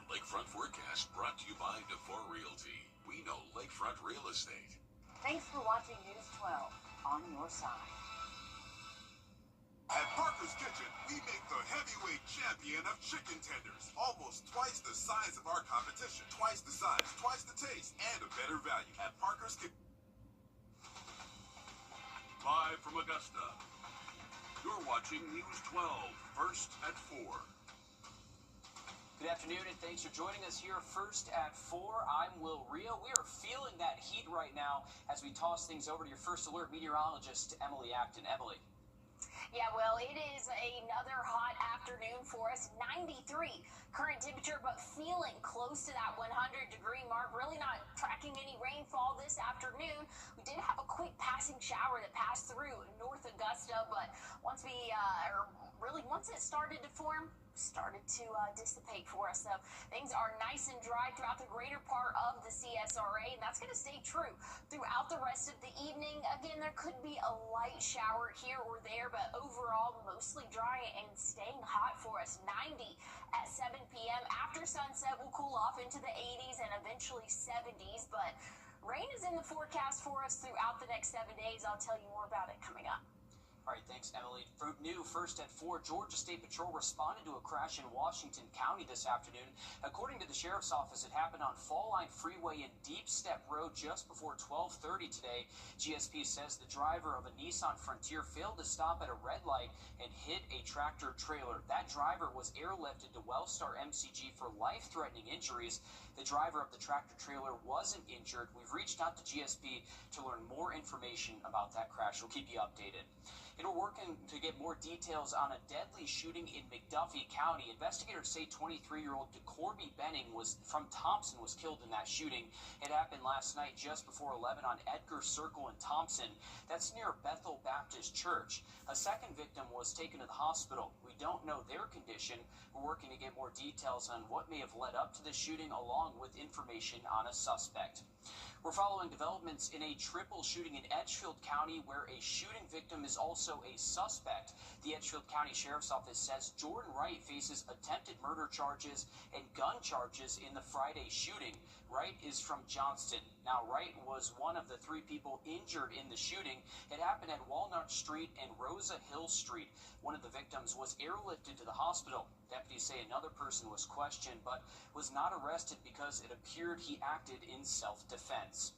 Lakefront Forecast brought to you by DeFore Realty. We know lakefront real estate. Thanks for watching News 12 on your side. At Parker's Kitchen, we make the heavyweight champion of chicken tenders. Almost twice the size of our competition. Twice the size, twice the taste, and a better value. At Parker's Kitchen. Live from Augusta, you're watching News 12, first at 4. Good afternoon, and thanks for joining us here first at 4. I'm Wrdw. We are feeling that heat right now as we toss things over to your first alert meteorologist, Emily Acton. Emily. Yeah, well, it is another hot afternoon for us. 93 current temperature, but feeling close to that 100-degree mark. Really not tracking any rainfall this afternoon. We did have a quick passing shower that passed through North Augusta, but once it started to form, started to dissipate for us. So things are nice and dry throughout the greater part of the CSRA, and that's going to stay true throughout the rest of the evening. Again, there could be a light shower here or there, but overall mostly dry and staying hot for us. 90 at 7 p.m. After sunset, we'll cool off into the 80s and eventually 70s, but rain is in the forecast for us throughout the next 7 days. I'll tell you more about it coming up. All right, thanks, Emily. New first at 4, Georgia State Patrol responded to a crash in Washington County this afternoon. According to the Sheriff's Office, it happened on Fall Line Freeway in Deep Step Road just before 12:30 today. GSP says the driver of a Nissan Frontier failed to stop at a red light and hit a tractor trailer. That driver was airlifted to Wellstar MCG for life-threatening injuries. The driver of the tractor trailer wasn't injured. We've reached out to GSP to learn more information about that crash. We'll keep you updated. And we're working to get more details on a deadly shooting in McDuffie County. Investigators say 23-year-old DeCorby Benning from Thompson was killed in that shooting. It happened last night just before 11 on Edgar Circle in Thompson. That's near Bethel Baptist Church. A second victim was taken to the hospital. We don't know their condition. We're working to get more details on what may have led up to the shooting, along with information on a suspect. We're following developments in a triple shooting in Edgefield County where a shooting victim is also a suspect. The Edgefield County Sheriff's Office says Jordan Wright faces attempted murder charges and gun charges in the Friday shooting. Wright is from Johnston. Now, Wright was one of the 3 people injured in the shooting. It happened at Walnut Street and Rosa Hill Street. One of the victims was airlifted to the hospital. Deputies say another person was questioned but was not arrested because it appeared he acted in self-defense.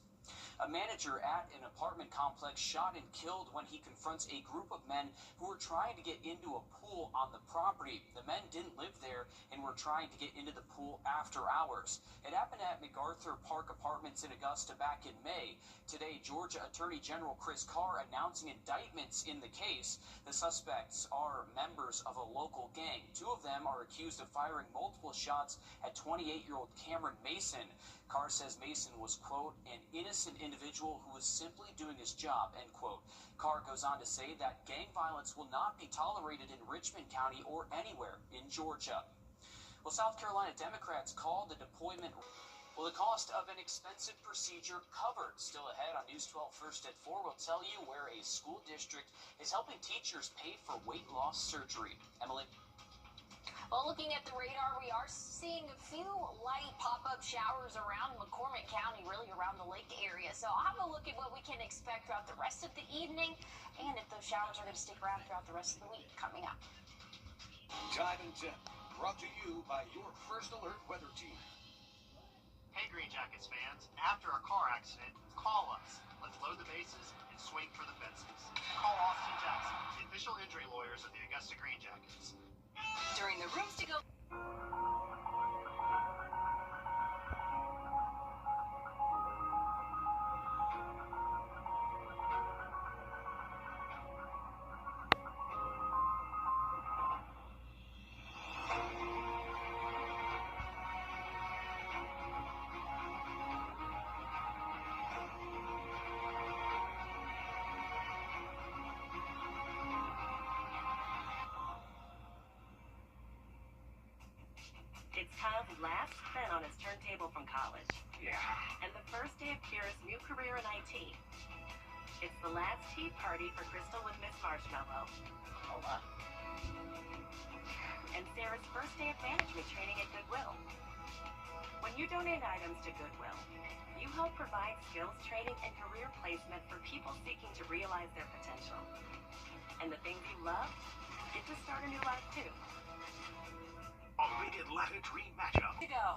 A manager at an apartment complex shot and killed when he confronts a group of men who were trying to get into a pool on the property. The men didn't live there and were trying to get into the pool after hours. It happened at MacArthur Park Apartments in Augusta back in May. Today, Georgia Attorney General Chris Carr announcing indictments in the case. The suspects are members of a local gang. 2 of them are accused of firing multiple shots at 28-year-old Cameron Mason. Carr says Mason was, quote, an innocent individual who was simply doing his job, end quote. Carr goes on to say that gang violence will not be tolerated in Richmond County or anywhere in Georgia. Well, South Carolina Democrats called the deployment. Well, the cost of an expensive procedure covered. Still ahead on News 12 First at 4, we'll tell you where a school district is helping teachers pay for weight loss surgery. Emily? Well, looking at the radar, we are seeing a few light pop-up showers around McCormick County, really around the lake area. So I'll have a look at what we can expect throughout the rest of the evening and if those showers are going to stick around throughout the rest of the week coming up. Time and Tip, brought to you by your First Alert weather team. Hey Green Jackets fans, after a car accident, call us. Let's load the bases and swing for the fences. Call Austin Jackson, the official injury lawyers of the Augusta Green Jackets. During the Rooms to Go. It's Kyle's last spin on his turntable from college. Yeah. And the first day of Kira's new career in IT. It's the last tea party for Crystal with Miss Marshmallow. Hold up. and Sarah's first day of management training at Goodwill. When you donate items to Goodwill, you help provide skills training and career placement for people seeking to realize their potential. And the things you love get to start a new life too. A big Atlanta Dream matchup. To go.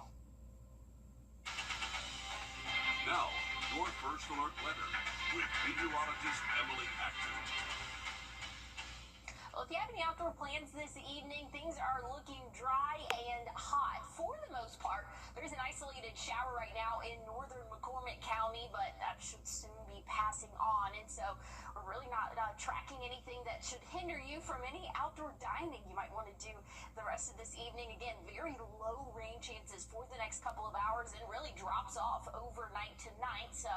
Now, your first alert weather with meteorologist Emily Acton. Well, if you have any outdoor plans this evening, things are looking dry and hot for the most part. There's an isolated shower right now in northern McCormick County, but that should soon be passing on. And so we're really not tracking anything that should hinder you from any outdoor dining you might want to do the rest of this evening. Again, very low rain chances for the next couple of hours and really drops off overnight tonight. So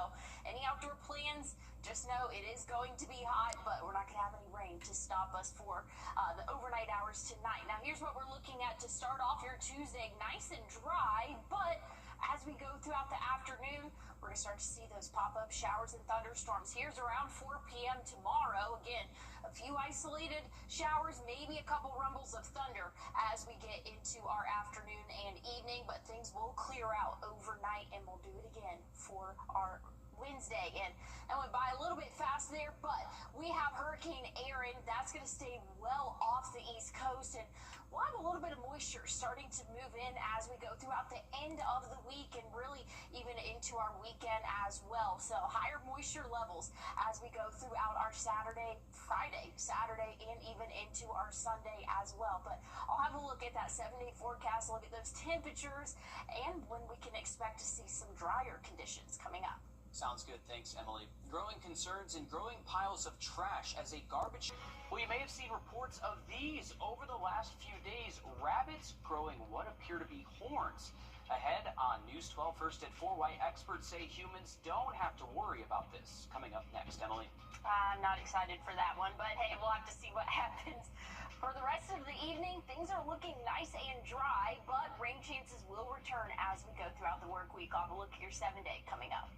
any outdoor plans, just know it is going to be hot, but we're not going to have any rain to stop us for the overnight hours tonight. Now, here's what we're looking at to start off your Tuesday. Nice and dry, but as we go throughout the afternoon, we're going to start to see those pop-up showers and thunderstorms. Here's around 4 p.m. tomorrow. Again, a few isolated showers, maybe a couple rumbles of thunder as we get into our afternoon and evening, but things will clear out overnight, and we'll do it again for our Wednesday. And that went by a little bit fast there, but we have Hurricane Aaron. That's going to stay well off the East Coast, and we'll have a little bit of moisture starting to move in as we go throughout the end of the week and really even into our weekend as well. So higher moisture levels as we go throughout our Friday, Saturday, and even into our Sunday as well. But I'll have a look at that 7-day forecast, look at those temperatures, and when we can expect to see some drier conditions coming up. Sounds good. Thanks, Emily. Growing concerns and growing piles of trash as a garbage. Well, you may have seen reports of these over the last few days. Rabbits growing what appear to be horns. Ahead on News 12 First at 4, why experts say humans don't have to worry about this. Coming up next, Emily. I'm not excited for that one, but hey, we'll have to see what happens. For the rest of the evening, things are looking nice and dry, but rain chances will return as we go throughout the work week. I'll have a look at your 7-day coming up.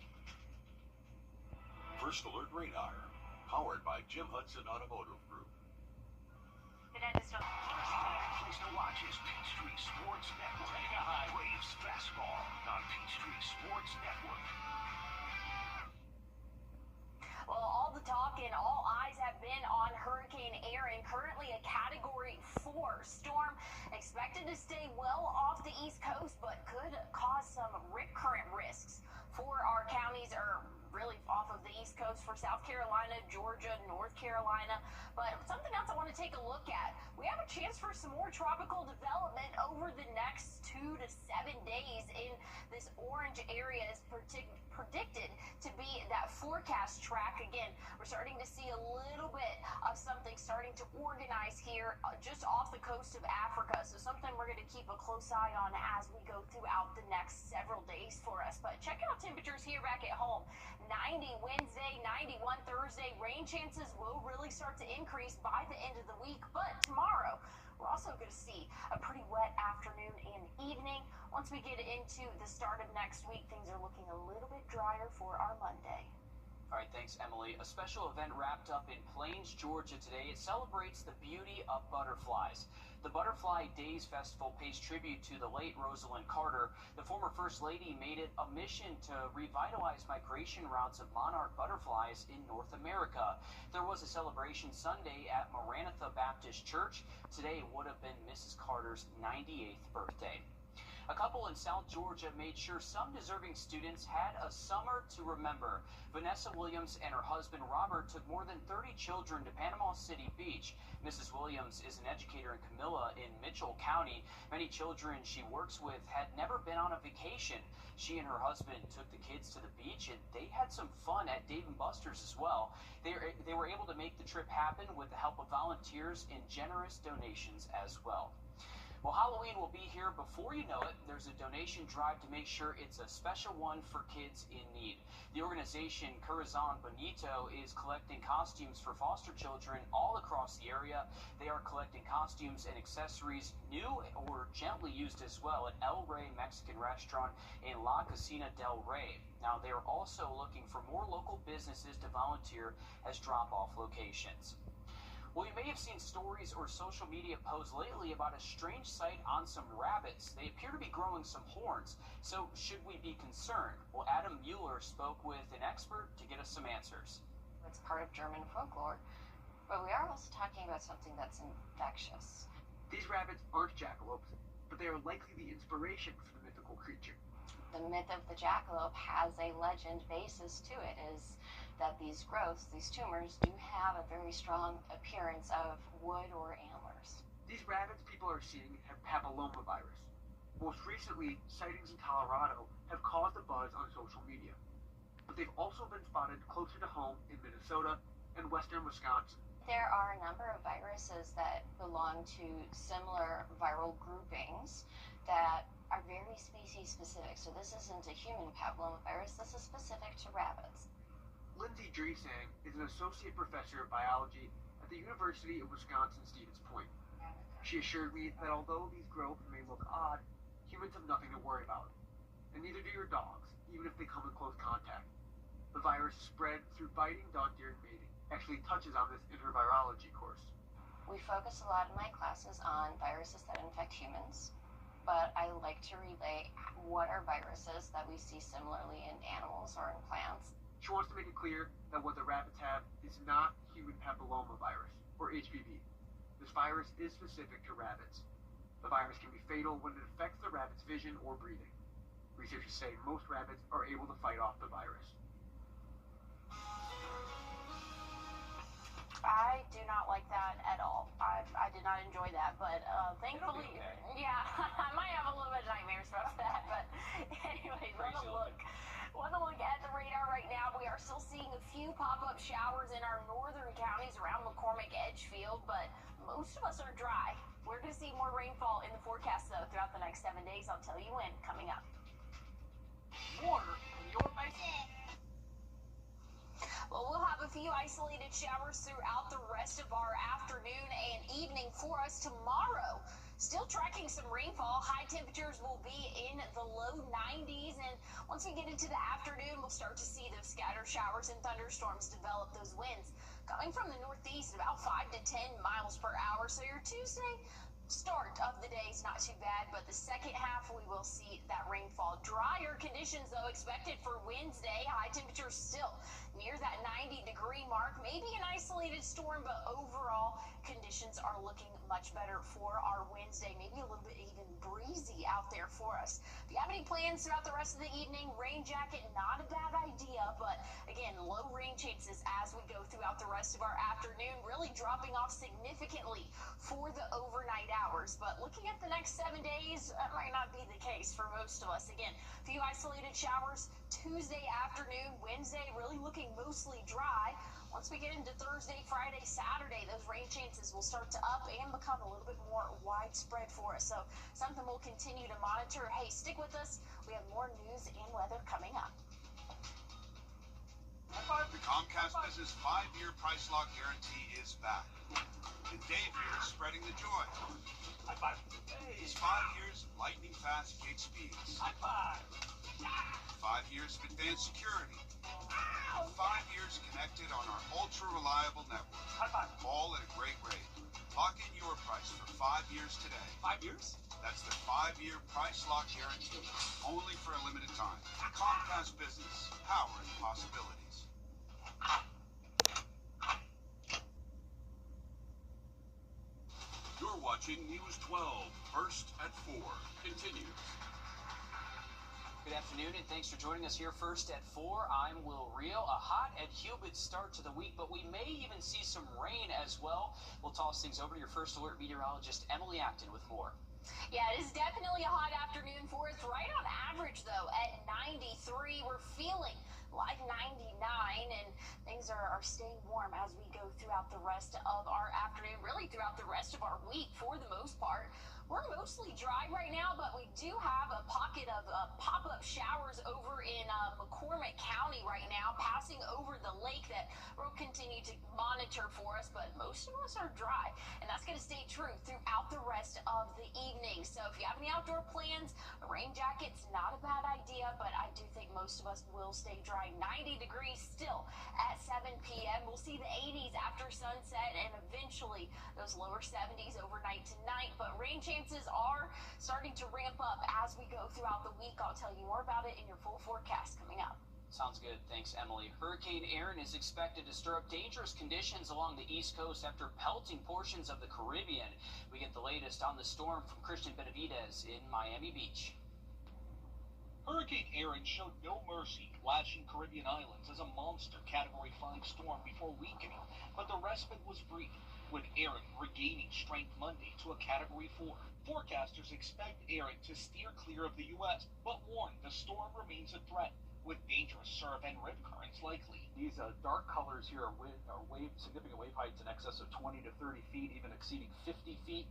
First Alert Radar, powered by Jim Hudson Automotive Group. The dentist will... Place to watch is Peachtree Sports Network. Braves Fastball on Peachtree Sports Network. Well, all the talk and all eyes have been on Hurricane Aaron, currently a Category 4 storm, expected to stay well off the East Coast, but could cause some rip current risks for our counties, or really off of the East Coast for South Carolina, Georgia, North Carolina. But something else I want to take a look at. We have a chance for some more tropical development over the next 2 to 7 days in this orange area is predicted to be that forecast track. Again, we're starting to see a little bit of something starting to organize here just off the coast of Africa. So something we're going to keep a close eye on as we go throughout the next several days for us. But check out temperatures here back at home. 90 Wednesday, 91 Thursday. Rain chances will really start to increase by the end of the week. But tomorrow, we're also going to see a pretty wet afternoon and evening. Once we get into the start of next week, things are looking a little bit drier for our Monday. All right, thanks, Emily. A special event wrapped up in Plains, Georgia today. It celebrates the beauty of butterflies. The Butterfly Days Festival pays tribute to the late Rosalind Carter. The former First Lady made it a mission to revitalize migration routes of monarch butterflies in North America. There was a celebration Sunday at Maranatha Baptist Church. Today would have been Mrs. Carter's 98th birthday. A couple in South Georgia made sure some deserving students had a summer to remember. Vanessa Williams and her husband Robert took more than 30 children to Panama City Beach. Mrs. Williams is an educator in Camilla in Mitchell County. Many children she works with had never been on a vacation. She and her husband took the kids to the beach, and they had some fun at Dave & Buster's as well. They were able to make the trip happen with the help of volunteers and generous donations as well. Well, Halloween will be here before you know it. There's a donation drive to make sure it's a special one for kids in need. The organization Corazon Bonito is collecting costumes for foster children all across the area. They are collecting costumes and accessories, new or gently used as well, at El Rey Mexican Restaurant in La Cocina del Rey. Now, they are also looking for more local businesses to volunteer as drop-off locations. Well, you may have seen stories or social media posts lately about a strange sight on some rabbits. They appear to be growing some horns. So should we be concerned? Well, Adam Mueller spoke with an expert to get us some answers. It's part of German folklore, but we are also talking about something that's infectious. These rabbits aren't jackalopes, but they are likely the inspiration for the mythical creature. The myth of the jackalope has a legend basis to it, is that these growths, these tumors, do have a very strong appearance of wood or antlers. These rabbits people are seeing have papillomavirus. Most recently, sightings in Colorado have caused a buzz on social media, but they've also been spotted closer to home in Minnesota and western Wisconsin. There are a number of viruses that belong to similar viral groupings that are very species specific. So this isn't a human papillomavirus, this is specific to rabbits. Lindsay Dreesang is an associate professor of biology at the University of Wisconsin-Stevens Point. She assured me that although these growths may look odd, humans have nothing to worry about, and neither do your dogs, even if they come in close contact. The virus is spread through biting, dog deer, and mating. Actually touches on this in her virology course. We focus a lot in my classes on viruses that infect humans, but I like to relay what are viruses that we see similarly in animals or in plants. She wants to make it clear that what the rabbits have is not human papillomavirus, or HPV. This virus is specific to rabbits. The virus can be fatal when it affects the rabbit's vision or breathing. Researchers say most rabbits are able to fight off the virus. I do not like that at all. I did not enjoy that, but thankfully, yeah, I might have a little bit of nightmares about that. But anyway, want to look at the radar right now. We are still seeing a few pop-up showers in our northern counties around McCormick Edgefield, but most of us are dry. We're going to see more rainfall in the forecast, though, throughout the next 7 days. I'll tell you when, coming up. Water in your basement. Well, we'll have a few isolated showers throughout the rest of our afternoon and evening for us tomorrow. Still tracking some rainfall. High temperatures will be in the low 90s, and once we get into the afternoon, we'll start to see those scattered showers and thunderstorms develop. Those winds coming from the northeast about 5 to 10 miles per hour. So your Tuesday start of the day is not too bad, but the second half we will see that rainfall. Drier conditions, though, expected for Wednesday. High temperatures still near that 90-degree mark. Maybe an isolated storm, but overall conditions are looking much better for our Wednesday. Maybe a little bit even breezy out there for us. If you have any plans throughout the rest of the evening, rain jacket, not a bad idea, but again, low rain chances as we go throughout the rest of our afternoon, really dropping off significantly for the overnight hours. But looking at the next 7 days, that might not be the case for most of us. Again, a few isolated showers Tuesday afternoon, Wednesday really looking mostly dry. Once we get into Thursday, Friday, Saturday, those rain chances will start to up and become a little bit more widespread for us. So something we'll continue to monitor. Hey, stick with us. We have more news and weather coming up. The Comcast Business 5-year price lock guarantee is back. And Dave here is spreading the joy. High five. It's 5 years of lightning fast gig speeds. High five. 5 years of advanced security. 5 years connected on our ultra-reliable network. High five. All at a great rate. Lock in your price for 5 years today. 5 years? That's the 5-year price lock guarantee. Only for a limited time. Comcast Business. Powering possibilities. You're watching News 12, First at 4. Continues. Good afternoon, and thanks for joining us here first at 4. I'm Will Rio. A hot and humid start to the week, but we may even see some rain as well. We'll toss things over to your first alert meteorologist, Emily Acton, with more. Yeah, it is definitely a hot afternoon for us. Right on average, though, at 93. We're feeling like 99, and things are staying warm as we go throughout the rest of our afternoon, really throughout the rest of our week for the most part. We're mostly dry right now, but we do have a pocket of pop-up showers over in McCormick County right now, passing over the lake that we'll continue to monitor for us, but most of us are dry, and that's going to stay true throughout the rest of the evening. So if you have any outdoor plans, a rain jacket's not a bad idea, but I do think most of us will stay dry. 90 degrees still at 7 p.m. We'll see the 80s after sunset and eventually those lower 70s overnight tonight, but rain chances are starting to ramp up as we go throughout the week. I'll tell you more about it in your full forecast coming up. Sounds good. Thanks, Emily. Hurricane Aaron is expected to stir up dangerous conditions along the East Coast after pelting portions of the Caribbean. We get the latest on the storm from Christian Benavidez in Miami Beach. Hurricane Aaron showed no mercy, lashing Caribbean islands as a monster Category 5 storm before weakening, but the respite was brief, with Aaron regaining strength Monday to a Category 4. Forecasters expect Aaron to steer clear of the U.S., but warn the storm remains a threat, with dangerous surf and rip currents likely. These dark colors here are significant wave heights in excess of 20 to 30 feet, even exceeding 50 feet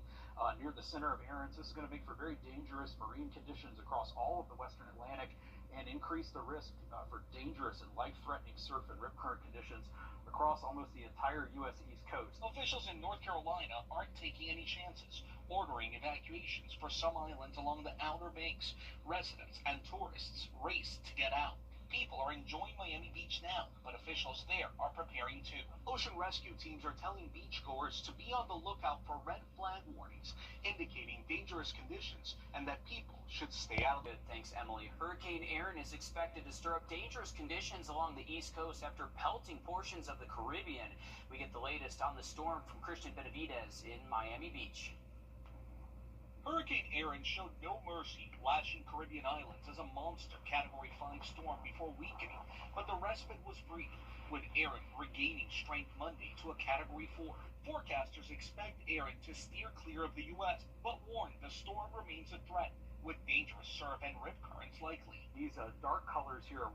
near the center of Aaron. This is going to make for very dangerous marine conditions across all of the western Atlantic and increase the risk for dangerous and life-threatening surf and rip current conditions across almost the entire U.S. East Coast. Officials in North Carolina aren't taking any chances, ordering evacuations for some islands along the Outer Banks. Residents and tourists race to get out. People are enjoying Miami Beach now, but officials there are preparing too. Ocean rescue teams are telling beachgoers to be on the lookout for red flag warnings, indicating dangerous conditions and that people should stay out of it. Thanks, Emily. Hurricane Aaron is expected to stir up dangerous conditions along the East Coast after pelting portions of the Caribbean. We get the latest on the storm from Christian Benavidez in Miami Beach. Hurricane Aaron showed no mercy, lashing Caribbean islands as a monster Category 5 storm before weakening, but the respite was brief, with Aaron regaining strength Monday to a Category 4. Forecasters expect Aaron to steer clear of the U.S., but warn the storm remains a threat, with dangerous surf and rip currents likely. These dark colors here are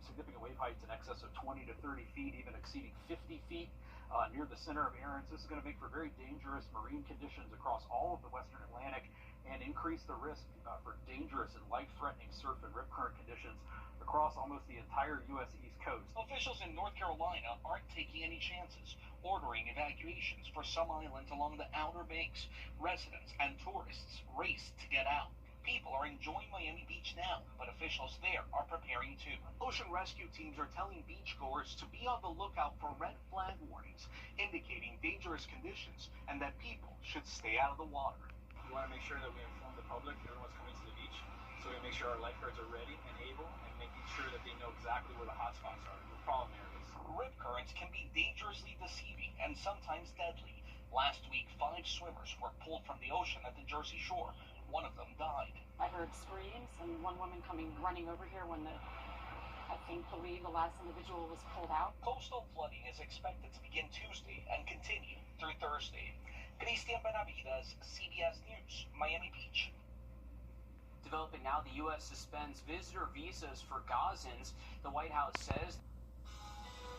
significant wave heights in excess of 20 to 30 feet, even exceeding 50 feet near the center of Aaron. This is going to make for very dangerous marine conditions across all of the western Atlantic and increase the risk for dangerous and life-threatening surf and rip current conditions across almost the entire U.S. East Coast. Officials in North Carolina aren't taking any chances, ordering evacuations for some islands along the Outer Banks. Residents and tourists race to get out. People are enjoying Miami Beach now, but officials there are preparing too. Ocean rescue teams are telling beachgoers to be on the lookout for red flag warnings, indicating dangerous conditions and that people should stay out of the water. We want to make sure that we inform the public, everyone's coming to the beach, so we make sure our lifeguards are ready and able, and making sure that they know exactly where the hot spots are, the problem areas. Rip currents can be dangerously deceiving and sometimes deadly. Last week, 5 swimmers were pulled from the ocean at the Jersey Shore. One of them died. I heard screams and one woman running over here when I believe the last individual was pulled out. Coastal flooding is expected to begin Tuesday and continue through Thursday. Christian Benavidez, CBS News, Miami Beach. Developing now, the U.S. suspends visitor visas for Gazans. The White House says.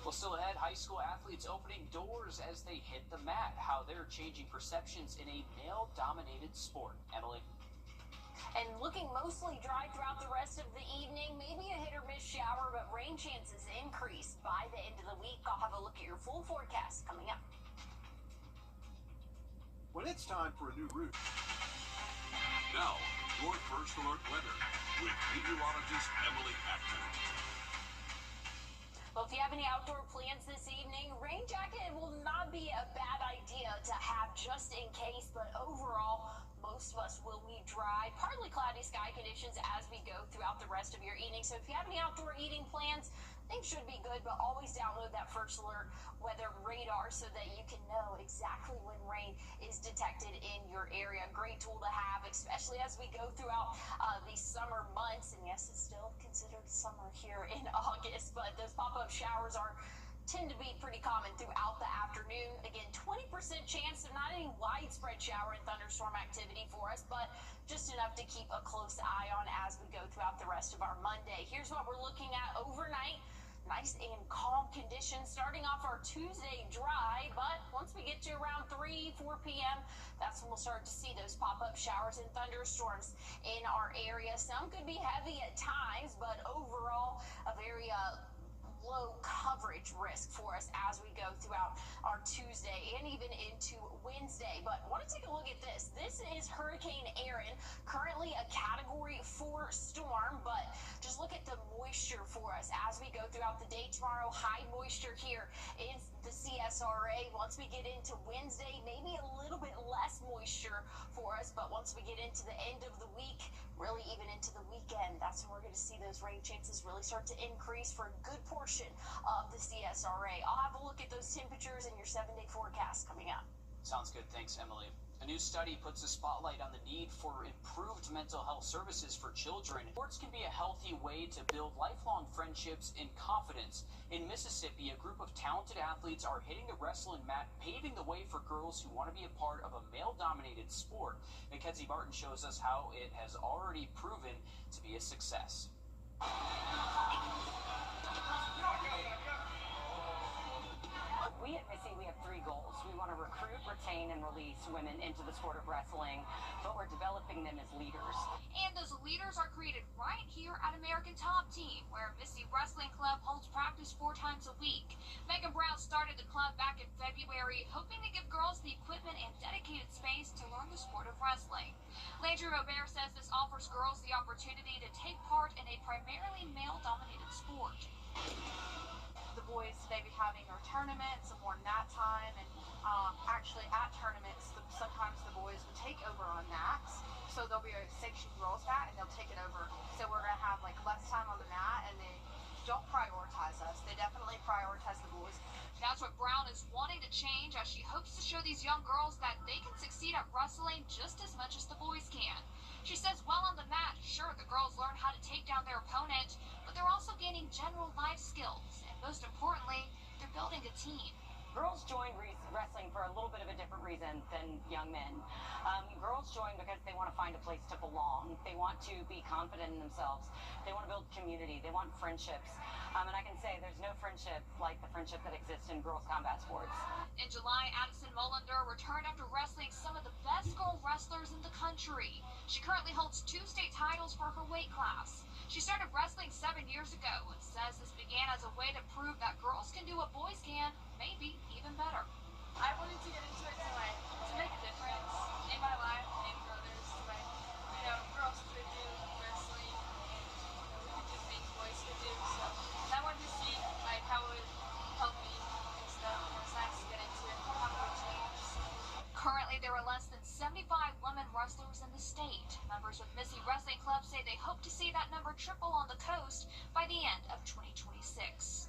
Well, still ahead, high school athletes opening doors as they hit the mat. How they're changing perceptions in a male-dominated sport. Emily. And looking mostly dry throughout the rest of the evening, maybe a hit or miss shower, but rain chances increase by the end of the week. I'll have a look at your full forecast coming up. When it's time for a new route. Now, your first alert weather with meteorologist Emily Acton. Well, if you have any outdoor plans this evening, rain jacket will not be a bad idea to have just in case, but overall, most of us will be dry, partly cloudy sky conditions as we go throughout the rest of your evening. So if you have any outdoor eating plans, things should be good, but always download that first alert weather radar so that you can know exactly when rain is detected in your area. Great tool to have, especially as we go throughout these summer months. And yes, it's still considered summer here in August, but those pop-up showers tend to be pretty common throughout the afternoon. Again, 20% chance of not any widespread shower and thunderstorm activity for us, but just enough to keep a close eye on as we go throughout the rest of our Monday. Here's what we're looking at overnight. nice and calm conditions starting off our Tuesday dry, but once we get to around 3, 4 p.m., that's when we'll start to see those pop-up showers and thunderstorms in our area. Some could be heavy at times, but overall a very low coverage risk for us as we go throughout our Tuesday and even into Wednesday. But I want to take a look at this. This is Hurricane Erin, currently a Category 4 storm, but just look at the moisture for us as we go throughout the day tomorrow. High moisture here in the CSRA. Once we get into Wednesday, maybe a little bit less moisture for us, but once we get into the end of the week, really even into the weekend, that's when we're going to see those rain chances really start to increase for a good portion of the CSRA. I'll have a look at those temperatures in your 7-day forecast coming up. Sounds good. Thanks, Emily. A new study puts a spotlight on the need for improved mental health services for children. Sports can be a healthy way to build lifelong friendships and confidence. In Mississippi, a group of talented athletes are hitting the wrestling mat, paving the way for girls who want to be a part of a male-dominated sport. Mackenzie Martin shows us how it has already proven to be a success. We at Missy, we have 3 goals. We want to recruit, retain, and release women into the sport of wrestling, but we're developing them as leaders. And those leaders are created right here at American Top Team, where Missy Wrestling Club holds practice 4 times a week. Megan Brown started the club back in February, hoping to give girls the equipment and dedicated space to learn the sport of wrestling. Landry Robert says this offers girls the opportunity to take part in a primarily male-dominated sport. The boys maybe having our tournaments and more nat time, and actually at tournaments sometimes the boys would take over on nats, so there'll be a sanctioned girls mat and they'll take it over, so we're going to have like less time on the mat, and they don't prioritize us. They definitely prioritize the boys. That's what Brown is wanting to change, as she hopes to show these young girls that they can succeed at wrestling just as much as the boys can. She says while on the mat, sure, the girls learn how to take down their opponent, but they're also gaining general life skills, and most importantly, they're building a team. Girls join wrestling for a little bit of a different reason than young men. Girls join because they want to find a place to belong. They want to be confident in themselves. They want to build community. They want friendships. And I can say there's no friendship like the friendship that exists in girls' combat sports. In July, Addison Mullender returned after wrestling some of the best girl wrestlers in the country. She currently holds 2 state titles for her weight class. She started wrestling 7 years ago and says this began as a way to prove that girls can do what boys can, maybe even better. I wanted to get into it to make a difference in my life and for others. Like, girls could do wrestling, we could do things boys could do. So I wanted to see how it would help me and stuff. And it was nice to get into it, how it would change. Currently, there are less than 75 women wrestlers in the state. Members with Missy Wrestling Club say they hope to see that number triple on the coast by the end of 2026.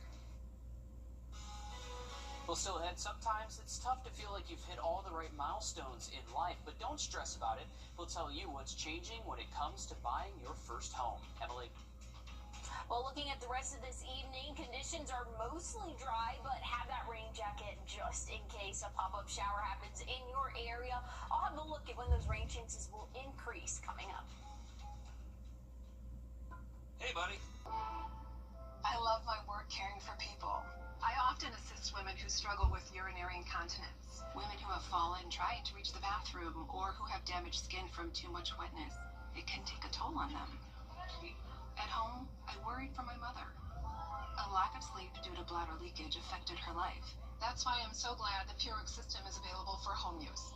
Well, still ahead, sometimes it's tough to feel like you've hit all the right milestones in life, but don't stress about it. We'll tell you what's changing when it comes to buying your first home. Emily. Well, looking at the rest of this evening, conditions are mostly dry, but have that rain jacket just in case a pop-up shower happens in your area. I'll have a look at when those rain chances will increase coming up. Hey, buddy. I love my work caring for people. I often assist women who struggle with urinary incontinence, women who have fallen trying to reach the bathroom, or who have damaged skin from too much wetness. It can take a toll on them. At home, I worried for my mother. A lack of sleep due to bladder leakage affected her life. That's why I'm so glad the Purix system is available for home use.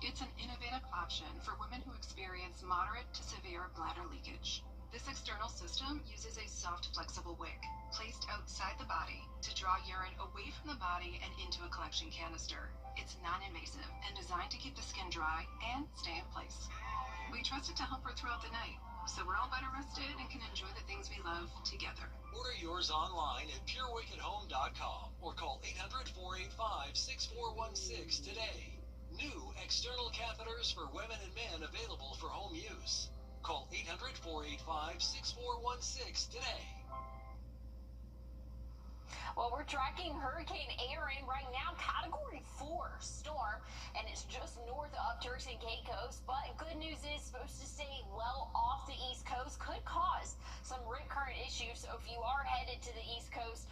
It's an innovative option for women who experience moderate to severe bladder leakage. This external system uses a soft, flexible wick placed outside the body to draw urine away from the body and into a collection canister. It's non-invasive and designed to keep the skin dry and stay in place. We trust it to help her throughout the night, so we're all better rested and can enjoy the things we love together. Order yours online at purewickethome.com or call 800-485-6416 today. New external catheters for women and men available for home use. Call 800-485-6416 today. Well, we're tracking Hurricane Erin right now, Category 4 storm, and it's just north of Turks and Caicos. But good news is supposed to stay well off the East Coast, could cause some rip current issues. So if you are headed to the East Coast,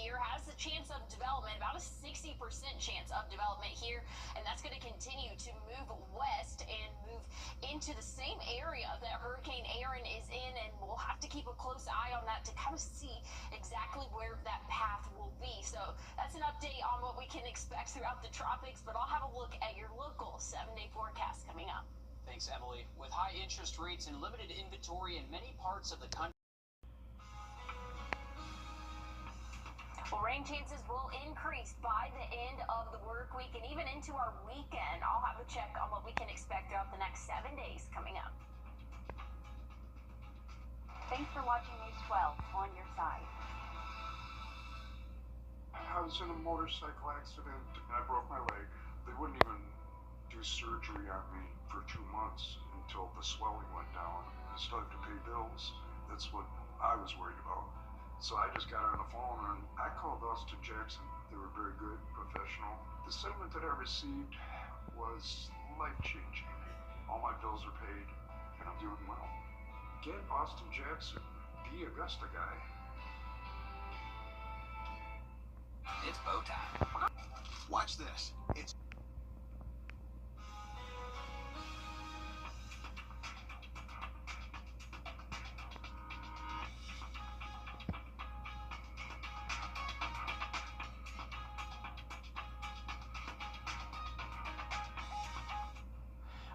here has a chance of development, about a 60% chance of development here, and that's going to continue to move west and move into the same area that Hurricane Aaron is in, and we'll have to keep a close eye on that to kind of see exactly where that path will be. So that's an update on what we can expect throughout the tropics, but I'll have a look at your local 7-day forecast coming up. Thanks, Emily. With high interest rates and limited inventory in many parts of the country. Well, rain chances will increase by the end of the work week and even into our weekend. I'll have a check on what we can expect throughout the next 7 days coming up. Thanks for watching News 12 on your side. I was in a motorcycle accident and I broke my leg. They wouldn't even do surgery on me for 2 months until the swelling went down. I still have to pay bills. That's what I was worried about. So I just got on the phone and I called Austin Jackson. They were very good, professional. The settlement that I received was life-changing. All my bills are paid and I'm doing well. Get Austin Jackson, the Augusta guy. It's bow time. Watch this. It's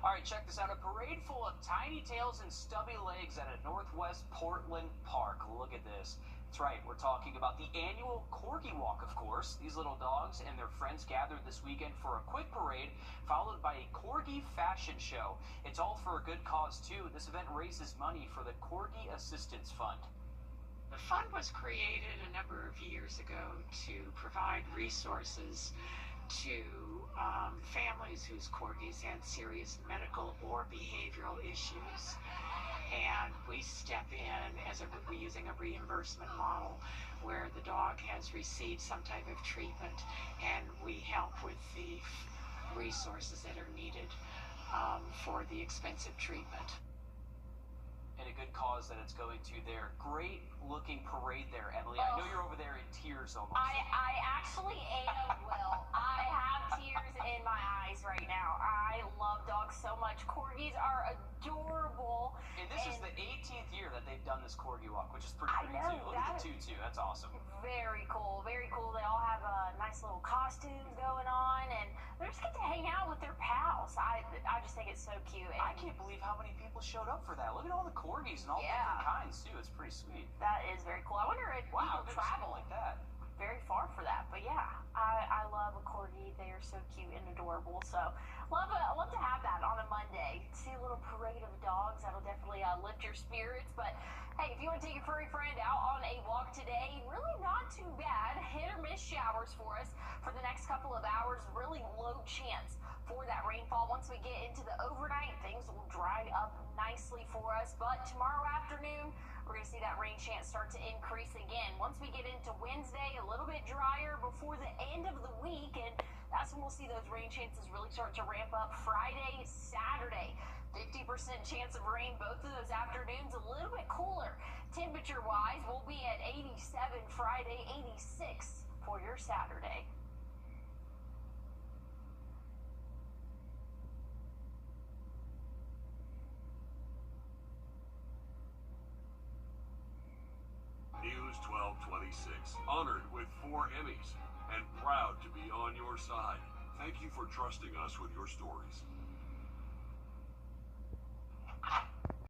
All right, check this out. A parade full of tiny tails and stubby legs at a Northwest Portland park. Look at this. That's right, we're talking about the annual Corgi Walk, of course. These little dogs and their friends gathered this weekend for a quick parade, followed by a Corgi fashion show. It's all for a good cause, too. This event raises money for the Corgi Assistance Fund. The fund was created a number of years ago to provide resources to families whose corgis had serious medical or behavioral issues. And we step in as we're using a reimbursement model where the dog has received some type of treatment, and we help with the resources that are needed for the expensive treatment. And a good cause that it's going to there. Great looking parade there, Emily. I know you're over there in tears almost. I actually am, Will. I have tears in my eyes right now. I love dogs so much. Corgis are adorable. And this is the 18th year that they've done this Corgi Walk, which is pretty great, too. Look at the tutu. That's awesome. Very cool. Very cool. They all have nice little costumes going on, and they just get to hang out with their pals. I just think it's so cute. And I can't believe how many people showed up for that. Look at all the corgis and all different kinds, too. It's pretty sweet. That is very cool. I wonder if people travel like that very far for that. But yeah, I love a corgi. They are so cute and adorable. So love to have that on a Monday. See a little parade of dogs. That'll definitely lift your spirits. But hey, if you want to take your furry friend out on a walk today, really not too bad. Hit or miss showers for us for the next couple of hours. Really low chance for that rainfall. Once we get into the overnight, things will dry up nicely for us. But tomorrow afternoon, we're going to see that rain chance start to increase again. Once we get into Wednesday, a little bit drier before the end of the week, and that's when we'll see those rain chances really start to ramp up. Friday, Saturday, 50% chance of rain both of those afternoons. A little bit cooler temperature-wise. We'll be at 87 Friday, 86 for your Saturday. News 1226, honored with 4 Emmys and proud to be on your side. Thank you for trusting us with your stories.